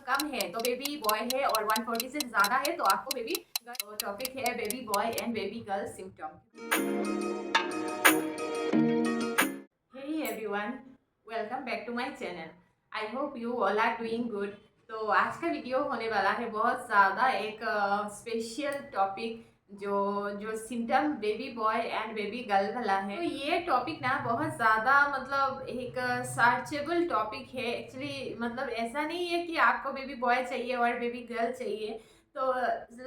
कम है तो baby boy है और 140 से ज़्यादा है तो आपको बेबी गर्ल। टॉपिक है baby boy and baby girl symptom. Hey everyone, welcome back to my channel. I hope you all are doing good. तो आज का वीडियो होने वाला है बहुत ज़्यादा एक स्पेशल टॉपिक जो जो symptom baby boy and baby girl वाला है। तो ये टॉपिक ना बहुत ज़्यादा मतलब एक सर्चेबल टॉपिक है एक्चुअली। मतलब ऐसा नहीं है कि आपको बेबी बॉय चाहिए और बेबी गर्ल चाहिए। तो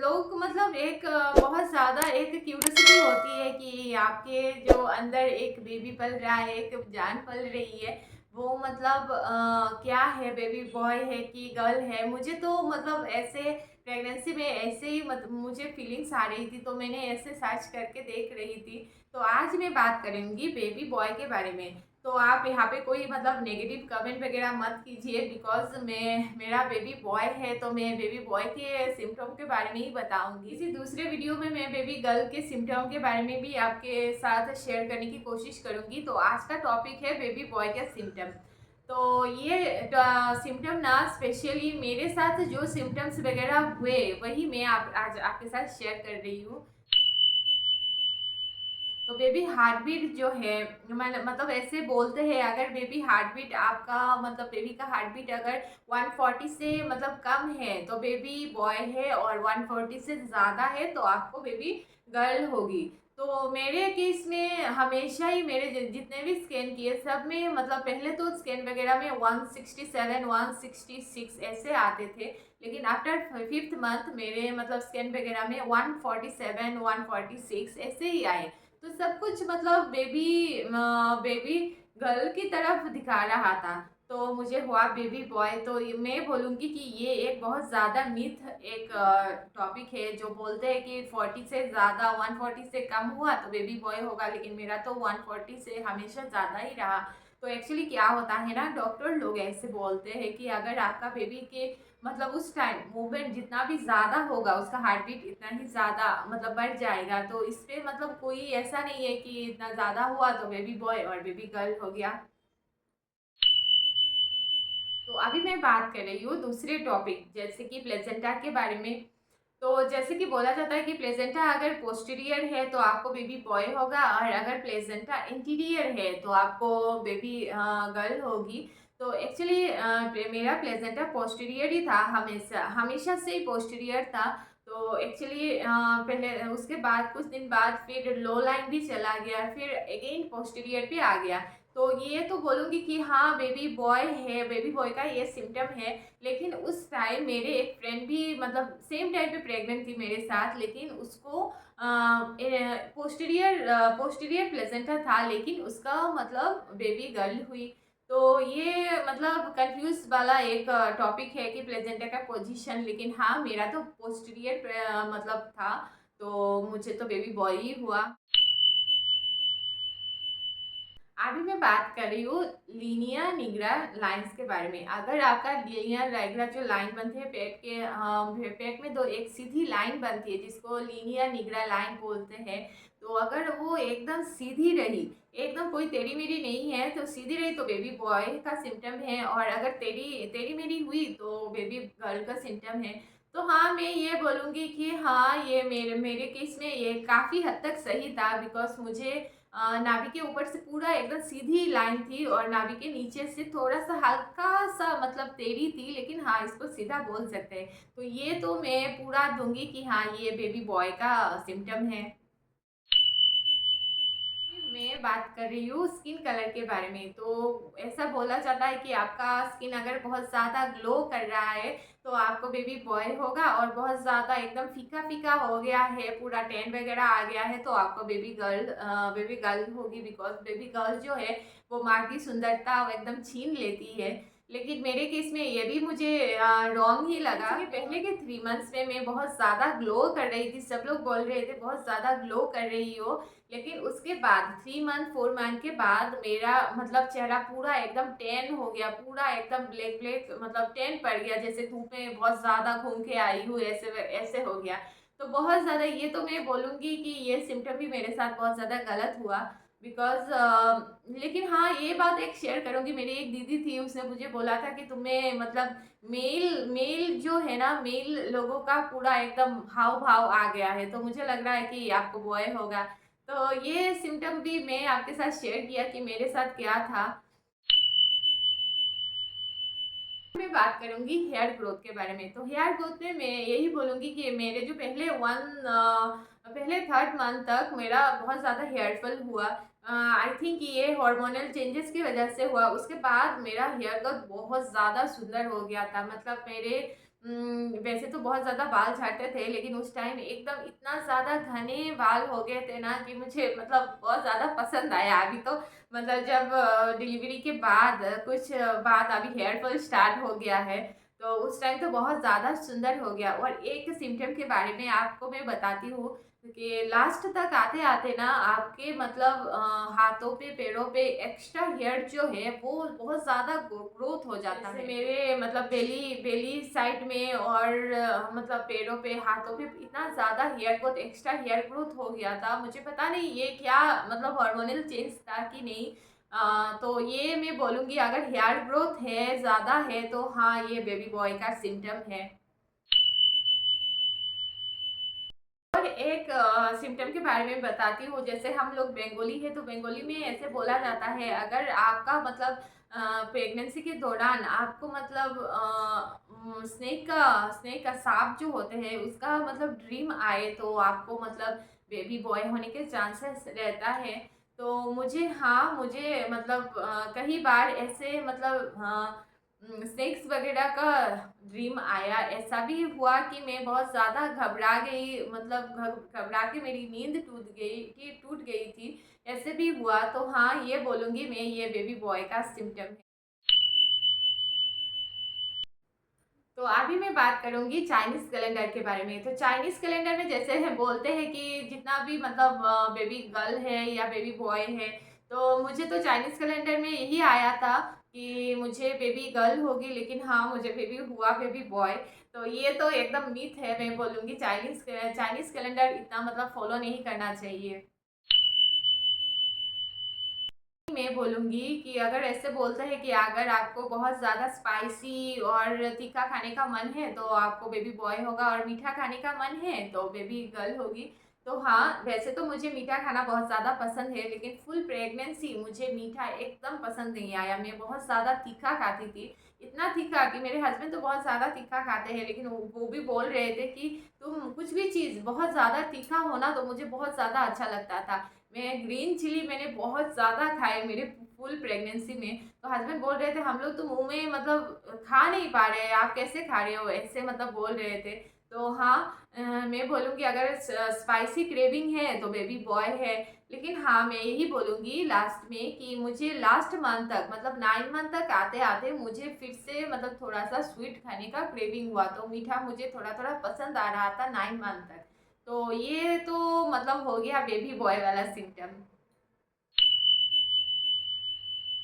लोग मतलब एक बहुत ज़्यादा एक क्यूरियोसिटी होती है कि आपके जो अंदर एक बेबी पल रहा है, एक जान पल रही है, वो मतलब क्या है, बेबी बॉय है कि गर्ल है। मुझे तो मतलब ऐसे प्रेगनेंसी में ऐसे ही मुझे फीलिंग्स आ रही थी तो मैंने ऐसे सर्च करके देख रही थी। तो आज मैं बात करूँगी बेबी बॉय के बारे में। तो आप यहाँ पे कोई मतलब नेगेटिव कमेंट वगैरह मत कीजिए बिकॉज मेरा बेबी बॉय है तो मैं बेबी बॉय के सिम्टम के बारे में ही बताऊंगी। इसी दूसरे वीडियो में मैं बेबी गर्ल के सिम्टम के बारे में भी आपके साथ शेयर करने की कोशिश करूंगी। तो आज का टॉपिक है बेबी बॉय के सिम्टम। तो ये सिम्टम ना स्पेशली मेरे साथ जो सिम्टम्स वगैरह हुए वही मैं आज आपके साथ शेयर कर रही हूँ। तो बेबी हार्ट बीट जो है मतलब ऐसे बोलते हैं अगर बेबी हार्ट बीट आपका मतलब बेबी का हार्ट बीट अगर 140 से मतलब कम है तो बेबी बॉय है और 140 से ज़्यादा है तो आपको बेबी गर्ल होगी। तो मेरे केस में हमेशा ही मेरे जितने भी स्कैन किए सब में मतलब पहले तो स्कैन वगैरह में 167 166 ऐसे आते थे। लेकिन आफ्टर 5th मंथ मेरे मतलब स्कैन वगैरह में 147 146 ऐसे ही आए। तो सब कुछ मतलब बेबी गर्ल की तरफ दिखा रहा था। तो मुझे हुआ बेबी बॉय। तो मैं बोलूँगी कि ये एक बहुत ज़्यादा मिथ एक टॉपिक है जो बोलते हैं कि 40 से ज़्यादा 140 से कम हुआ तो बेबी बॉय होगा, लेकिन मेरा तो 140 से हमेशा ज़्यादा ही रहा। तो एक्चुअली क्या होता है ना, डॉक्टर लोग ऐसे बोलते हैं कि अगर आपका बेबी के मतलब उस टाइम मूवमेंट जितना भी ज़्यादा होगा उसका हार्ट बीट इतना ही ज़्यादा मतलब बढ़ जाएगा। तो इस पे मतलब कोई ऐसा नहीं है कि इतना ज़्यादा हुआ तो बेबी बॉय और बेबी गर्ल हो गया। तो अभी मैं बात कर रही हूँ दूसरे टॉपिक जैसे कि प्लेसेंटा के बारे में। तो जैसे कि बोला जाता है कि प्लेसेंटा अगर पोस्टीरियर है तो आपको बेबी बॉय होगा और अगर प्लेसेंटा इंटीरियर है तो आपको बेबी गर्ल होगी। तो एक्चुअली मेरा प्लेसेंटा पोस्टीरियर ही था, हमेशा हमेशा से ही पोस्टीरियर था। तो एक्चुअली पहले उसके बाद कुछ दिन बाद फिर लो लाइन भी चला गया, फिर अगेन पोस्टीरियर पे आ गया। तो ये तो बोलूँगी कि हाँ बेबी बॉय है, बेबी बॉय का ये सिम्टम है। लेकिन उस टाइम मेरे एक फ्रेंड भी मतलब सेम टाइम पे प्रेग्नेंट थी मेरे साथ, लेकिन उसको पोस्टीरियर प्लेसेंटा था लेकिन उसका मतलब बेबी गर्ल हुई। तो ये मतलब कंफ्यूज वाला एक टॉपिक है कि प्लेसेंटा का पोजीशन, लेकिन हाँ मेरा तो पोस्टीरियर मतलब था तो मुझे तो बेबी बॉय ही हुआ। अभी मैं बात कर रही हूँ लीनियर निग्रा लाइंस के बारे में। अगर आपका लीनियर निग्रा जो लाइन बनती है पेट के पेट में दो एक सीधी लाइन बनती है जिसको लीनियर निग्रा लाइन बोलते हैं। तो अगर वो एकदम सीधी रही, एकदम कोई टेढ़ी मेढ़ी नहीं है तो सीधी रही तो बेबी बॉय का सिम्टम है, और अगर टेढ़ी टेढ़ी मेढ़ी हुई तो बेबी गर्ल का सिम्टम है। तो हाँ मैं ये बोलूँगी कि हाँ ये मेरे मेरे केस में ये काफ़ी हद तक सही था बिकॉज मुझे नाभि के ऊपर से पूरा एकदम सीधी लाइन थी और नाभि के नीचे से थोड़ा सा हल्का सा मतलब टेढ़ी थी, लेकिन हाँ इसको सीधा बोल सकते हैं। तो ये तो मैं पूरा दूंगी कि हाँ ये बेबी बॉय का सिम्टम है। मैं बात कर रही हूँ स्किन कलर के बारे में। तो ऐसा बोला जाता है कि आपका स्किन अगर बहुत ज़्यादा ग्लो कर रहा है तो आपको बेबी बॉय होगा, और बहुत ज़्यादा एकदम फीका फीका हो गया है, पूरा टैन वगैरह आ गया है तो आपको बेबी गर्ल होगी बिकॉज बेबी गर्ल जो है वो माँ की सुंदरता वो एकदम छीन लेती है। लेकिन मेरे केस में ये भी मुझे रॉन्ग ही लगा कि पहले के 3 मंथ्स में मैं बहुत ज़्यादा ग्लो कर रही थी, सब लोग बोल रहे थे बहुत ज़्यादा ग्लो कर रही हो। लेकिन उसके बाद 3 मंथ 4 मंथ के बाद मेरा मतलब चेहरा पूरा एकदम टैन हो गया, पूरा एकदम ब्लैक ब्लैक मतलब टैन पड़ गया, जैसे धूप में बहुत ज़्यादा घूम के आई हूँ ऐसे ऐसे हो गया। तो बहुत ज़्यादा ये तो मैं बोलूँगी कि ये सिम्टम भी मेरे साथ बहुत ज़्यादा गलत हुआ। बिकॉज़ लेकिन हाँ, ये बात एक शेयर करूँगी, मेरी एक दीदी थी, उसने मुझे बोला था कि तुम्हें मतलब मेल मेल जो है ना, मेल लोगों का पूरा एकदम हाव-भाव आ गया है, तो मुझे लग रहा है कि आपको बॉय होगा। तो ये सिम्पटम भी मैं आपके साथ शेयर किया कि मेरे साथ क्या था। मैं बात करूँगी हेयर ग्रोथ के बारे में। तो हेयर ग्रोथ में मैं यही बोलूँगी कि मेरे जो पहले 3rd मंथ तक मेरा बहुत ज़्यादा हेयर फॉल हुआ। आई थिंक ये हार्मोनल चेंजेस की वजह से हुआ। उसके बाद मेरा हेयर ग्रोथ बहुत ज़्यादा सुंदर हो गया था। मतलब मेरे वैसे तो बहुत ज़्यादा बाल झड़ते थे, लेकिन उस टाइम एकदम इतना ज़्यादा घने बाल हो गए थे ना कि मुझे मतलब बहुत ज़्यादा पसंद आया। अभी तो मतलब जब डिलीवरी के बाद बाद अभी हेयर फॉल स्टार्ट हो गया है, तो उस टाइम तो बहुत ज़्यादा सुंदर हो गया। और एक सिम्पटम के बारे में आपको मैं बताती हूँ कि लास्ट तक आते-आते ना आपके मतलब हाथों पे, पैरों पे एक्स्ट्रा हेयर जो है वो बहुत ज़्यादा ग्रोथ हो जाता है। मेरे मतलब बेली बेली साइड में और मतलब पैरों पे, हाथों पे इतना ज़्यादा hair growth, extra hair growth हो गया था। मुझे पता नहीं ये क्या मतलब हार्मोनल चेंज था कि नहीं। तो ये मैं बोलूँगी अगर हेयर ग्रोथ है, ज़्यादा है तो हाँ, ये बेबी बॉय का सिम्पटम है। और एक सिम्पटम के बारे में बताती हूँ, जैसे हम लोग बंगाली है तो बंगाली में ऐसे बोला जाता है, अगर आपका मतलब प्रेगनेंसी के दौरान आपको मतलब स्नेक का सांप जो होते हैं उसका मतलब ड्रीम आए तो आपको मतलब बेबी बॉय होने के चांसेस रहता है। तो मुझे मतलब कई बार ऐसे मतलब स्नेक्स वगैरह का ड्रीम आया। ऐसा भी हुआ कि मैं बहुत ज़्यादा घबरा गई, मतलब घबरा के मेरी नींद टूट गई थी। ऐसे भी हुआ। तो हाँ, ये बोलूँगी मैं ये बेबी बॉय का सिम्पटम है। तो अभी मैं बात करूँगी चाइनीज़ कैलेंडर के बारे में। तो चाइनीज़ कैलेंडर में जैसे है बोलते हैं कि जितना भी मतलब बेबी गर्ल है या बेबी बॉय है, तो मुझे तो चाइनीज़ कैलेंडर में यही आया था कि मुझे बेबी गर्ल होगी, लेकिन हाँ, मुझे बेबी हुआ बेबी बॉय। तो ये तो एकदम मिथ है, मैं बोलूँगी चाइनीज़ कैलेंडर इतना मतलब फ़ॉलो नहीं करना चाहिए। मैं बोलूँगी कि अगर ऐसे बोलते हैं कि अगर आपको बहुत ज़्यादा स्पाइसी और तीखा खाने का मन है तो आपको बेबी बॉय होगा, और मीठा खाने का मन है तो बेबी गर्ल होगी। तो हाँ, वैसे तो मुझे मीठा खाना बहुत ज़्यादा पसंद है, लेकिन फुल प्रेगनेंसी मुझे मीठा एकदम पसंद नहीं आया। मैं बहुत ज़्यादा तीखा खाती थी, इतना तीखा कि मेरे हस्बैंड तो बहुत ज़्यादा तीखा खाते हैं, लेकिन वो भी बोल रहे थे कि तुम कुछ भी चीज़ बहुत ज़्यादा तीखा हो ना तो मुझे बहुत ज़्यादा अच्छा लगता था। मैं ग्रीन चिली मैंने बहुत ज़्यादा खाए मेरे फुल प्रेगनेंसी में। तो हस्बैंड बोल रहे थे हम लोग तो मुँह में मतलब खा नहीं पा रहे हैं, आप कैसे खा रहे हो? ऐसे मतलब बोल रहे थे। तो हाँ, मैं बोलूँगी अगर स्पाइसी क्रेविंग है तो बेबी बॉय है। लेकिन हाँ, मैं यही बोलूँगी लास्ट में कि मुझे लास्ट मंथ तक मतलब 9 मंथ तक आते-आते मुझे फिर से मतलब थोड़ा-सा स्वीट खाने का क्रेविंग हुआ। तो मीठा मुझे थोड़ा-थोड़ा पसंद आ रहा था 9 मंथ तक। तो ये तो मतलब हो गया बेबी बॉय वाला सिम्पटम।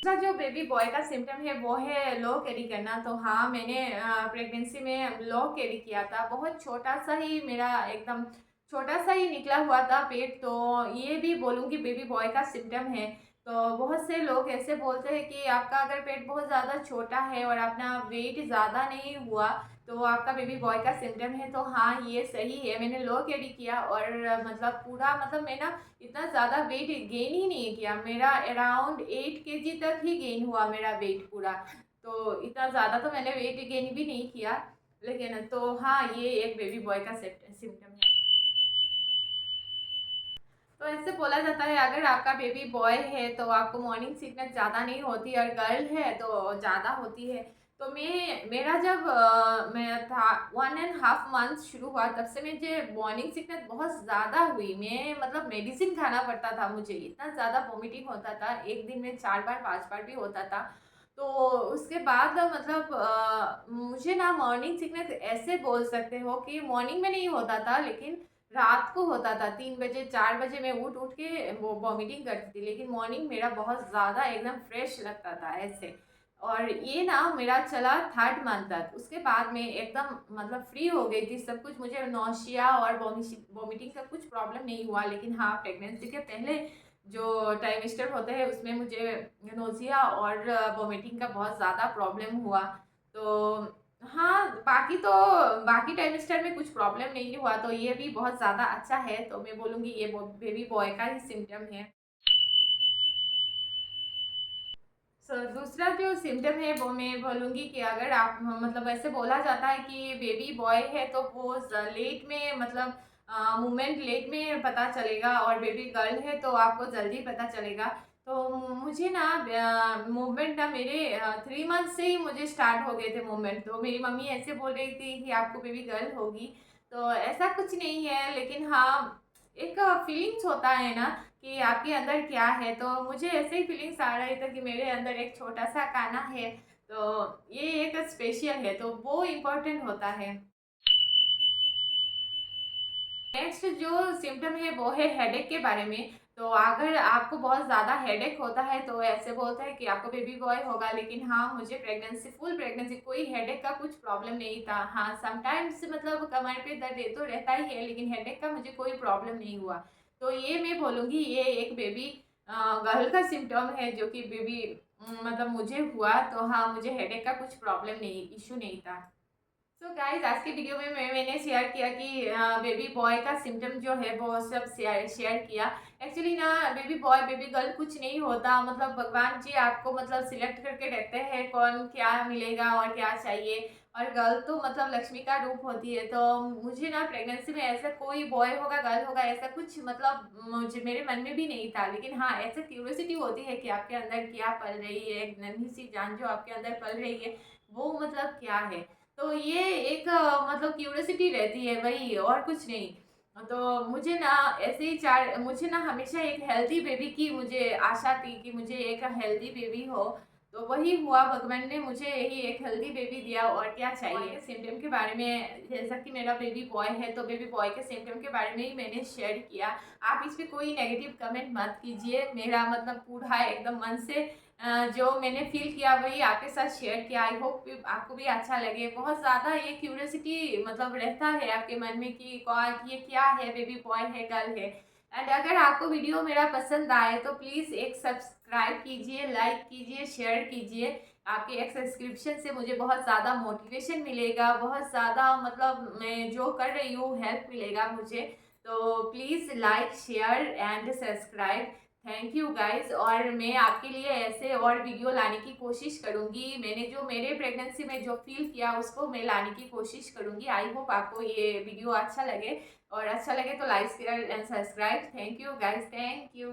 दूसरा जो बेबी बॉय का सिम्पटम है वो है लो कैरी करना। तो हाँ, मैंने प्रेगनेंसी में लो कैरी किया था। बहुत छोटा-सा ही मेरा एकदम छोटा-सा ही निकला हुआ था पेट। तो ये भी बोलूँगी बेबी बॉय का सिम्पटम है। तो बहुत से लोग ऐसे बोलते हैं कि आपका अगर पेट बहुत ज़्यादा छोटा है और अपना वेट ज़्यादा नहीं हुआ तो आपका बेबी बॉय का सिम्पटम है। तो हाँ, ये सही है। मैंने लो कैरी किया और मतलब पूरा मतलब मैं ना इतना ज़्यादा वेट गेन ही नहीं किया। मेरा अराउंड 8 केजी तक ही गेन हुआ मेरा वेट पूरा। तो इतना ज़्यादा तो मैंने वेट गेन भी नहीं किया। लेकिन तो हाँ, ये एक बेबी बॉय का सिम्पटम है। तो ऐसे बोला जाता है अगर आपका बेबी बॉय है तो आपको मॉर्निंग सिकनेस ज़्यादा नहीं होती, और गर्ल है तो ज़्यादा होती है। तो मेरा जब मैं था 1.5 मंथ शुरू हुआ तब से मुझे मॉर्निंग सिकनेस बहुत ज़्यादा हुई। मैं मतलब मेडिसिन खाना पड़ता था मुझे, इतना ज़्यादा वॉमिटिंग होता था, एक दिन में 4 बार 5 बार भी होता था। तो उसके बाद मतलब मुझे ना मॉर्निंग सिकनेस ऐसे बोल सकते हो कि मॉर्निंग में नहीं होता था, लेकिन रात को होता था। 3 बजे 4 बजे मैं उठ के वो वॉमिटिंग करती थी, लेकिन मॉर्निंग मेरा बहुत ज़्यादा एकदम फ्रेश लगता था ऐसे। और ये ना मेरा चला 3rd मंथ तक। उसके बाद मैं एकदम मतलब फ्री हो गई थी, सब कुछ मुझे नौसिया और वॉमिटिंग का कुछ प्रॉब्लम नहीं हुआ। लेकिन हाँ, प्रेगनेंसी के पहले जो ट्राइमेस्टर होते हैं उसमें मुझे नोज़िया और वोमिटिंग का बहुत ज़्यादा प्रॉब्लम हुआ। तो हाँ, बाकी ट्राइमेस्टर में कुछ प्रॉब्लम नहीं हुआ, तो ये भी बहुत ज़्यादा अच्छा है। तो मैं बोलूँगी ये बेबी बॉय का ही सिम्पटम है। दूसरा जो सिम्पटम है वो मैं बोलूँगी कि अगर आप मतलब ऐसे बोला जाता है कि बेबी बॉय है तो वो लेट में मतलब मूवमेंट लेट में पता चलेगा, और बेबी गर्ल है तो आपको जल्दी पता चलेगा। तो मुझे ना मूवमेंट ना मेरे 3 मंथ से ही मुझे स्टार्ट हो गए थे मूवमेंट। तो मेरी मम्मी ऐसे बोल रही थी कि आपको बेबी गर्ल होगी। तो ऐसा कुछ नहीं है, लेकिन हाँ, एक फीलिंग्स होता है ना कि आपके अंदर क्या है। तो मुझे ऐसे ही फीलिंग्स आ रहे थे कि मेरे अंदर एक छोटा सा काना है। तो ये एक स्पेशल है, तो वो इम्पोर्टेंट होता है। नेक्स्ट जो सिम्पटम है वो है हेडेक के बारे में। तो अगर आपको बहुत ज़्यादा हेडेक होता है तो ऐसे बोलते हैं कि आपको बेबी बॉय होगा, लेकिन हाँ, मुझे फुल प्रेगनेंसी कोई हेडेक का कुछ प्रॉब्लम नहीं था। हाँ, समटाइम्स मतलब कमर पे दर्द ये तो रहता ही है, लेकिन हेडेक का मुझे कोई प्रॉब्लम नहीं हुआ। तो ये मैं बोलूँगी ये एक बेबी गर्ल का सिम्टम है जो कि बेबी मतलब मुझे हुआ। तो हाँ, मुझे हेडेक का कुछ प्रॉब्लम नहीं, इशू नहीं था। सो गाइज, आज के वीडियो में मैंने शेयर किया कि बेबी बॉय का सिम्टम जो है वो सब शेयर किया। एक्चुअली ना, बेबी बॉय बेबी गर्ल कुछ नहीं होता। मतलब भगवान जी आपको मतलब सिलेक्ट करके रहते हैं कौन क्या मिलेगा और क्या चाहिए। और गर्ल तो मतलब लक्ष्मी का रूप होती है। तो मुझे ना प्रेगनेंसी में ऐसा कोई बॉय होगा गर्ल होगा ऐसा कुछ मतलब मुझे मेरे मन में भी नहीं था। लेकिन हाँ, ऐसे क्यूरियोसिटी होती है कि आपके अंदर क्या पल रही है, एक नन्ही सी जान जो आपके अंदर पल रही है वो मतलब क्या है। तो ये एक मतलब क्यूरियोसिटी रहती है, वही और कुछ नहीं। तो मुझे ना ऐसे ही चार मुझे ना हमेशा एक हेल्दी बेबी की मुझे आशा थी कि मुझे एक हेल्दी बेबी हो। तो वही हुआ, भगवान ने मुझे यही एक हेल्दी बेबी दिया, और क्या चाहिए। सिम्टम के बारे में, जैसा कि मेरा बेबी बॉय है तो बेबी बॉय के सिम्टम के बारे में ही मैंने शेयर किया। आप इस पे कोई नेगेटिव कमेंट मत कीजिए। मेरा मतलब पूरा एकदम मन से जो मैंने फील किया वही आपके साथ शेयर किया। आई होप आपको भी अच्छा लगे। बहुत ज़्यादा ये क्यूरियोसिटी मतलब रहता है आपके मन में कि कौन ये क्या है, बेबी बॉय है गर्ल है। एंड अगर आपको वीडियो मेरा पसंद आए तो प्लीज़ एक सब्सक्राइब कीजिए, लाइक कीजिए, शेयर कीजिए। आपके एक सब्सक्रिप्शन से मुझे बहुत ज़्यादा मोटिवेशन मिलेगा, बहुत ज़्यादा मतलब मैं जो कर रही हूँ हेल्प मिलेगा मुझे। तो please like share and subscribe. Thank you guys. और मैं आपके लिए ऐसे और वीडियो लाने की कोशिश करूँगी। मैंने जो मेरे प्रेगनेंसी में जो फील किया उसको मैं लाने की कोशिश करूँगी। आई होप आपको ये वीडियो अच्छा लगे, और अच्छा लगे तो like share and subscribe. Thank you guys, thank you.